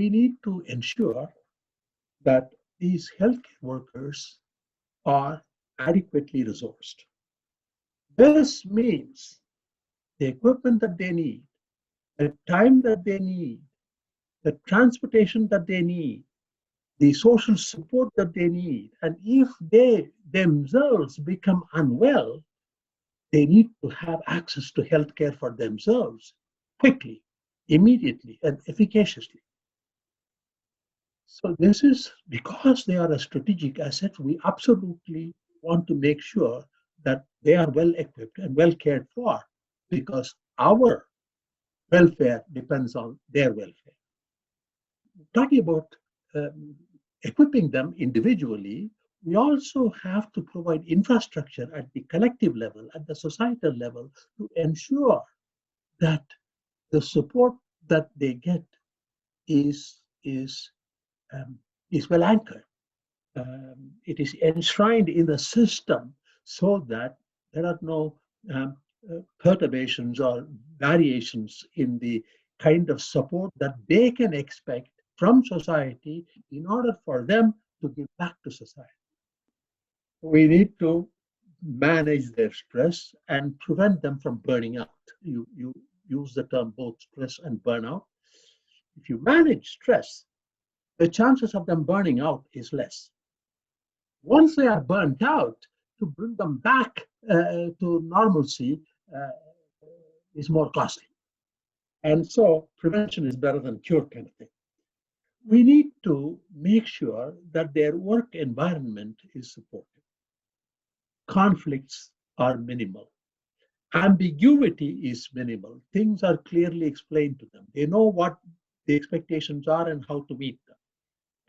we need to ensure that these healthcare workers are adequately resourced. This means the equipment that they need, the time that they need, the transportation that they need, the social support that they need. And if they themselves become unwell, they need to have access to healthcare for themselves quickly, immediately, and efficaciously. So this is because they are a strategic asset, we absolutely want to make sure that they are well equipped and well cared for, because our welfare depends on their welfare. Talking about um, equipping them individually, we also have to provide infrastructure at the collective level, at the societal level, to ensure that the support that they get is is um, is well anchored. It is enshrined in the system so that there are no perturbations or variations in the kind of support that they can expect from society in order for them to give back to society. We need to manage their stress and prevent them from burning out. You use the term both stress and burnout. If you manage stress, the chances of them burning out is less. Once they are burnt out, to bring them back to normalcy uh, is more costly. And so prevention is better than cure kind of thing. We need to make sure that their work environment is supportive. Conflicts are minimal. Ambiguity is minimal. Things are clearly explained to them. They know what the expectations are and how to meet them.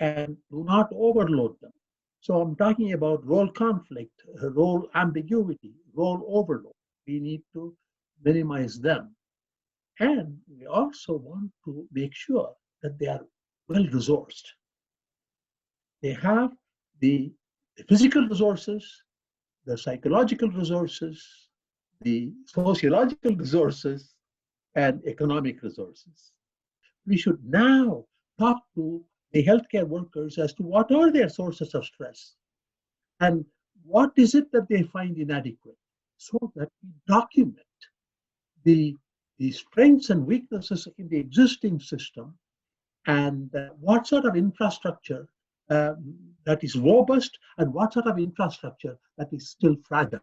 And do not overload them. So I'm talking about role conflict, role ambiguity, role overload. We need to minimize them. And we also want to make sure that they are well resourced. They have the physical resources, the psychological resources, the sociological resources, and economic resources. We should now talk to the healthcare workers as to what are their sources of stress and what is it that they find inadequate, so that we document the, the strengths and weaknesses in the existing system and what sort of infrastructure that is robust and what sort of infrastructure that is still fragile.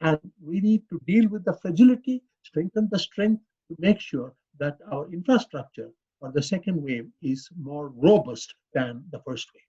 And we need to deal with the fragility, strengthen the strength to make sure that our infrastructure for the second wave is more robust than the first wave.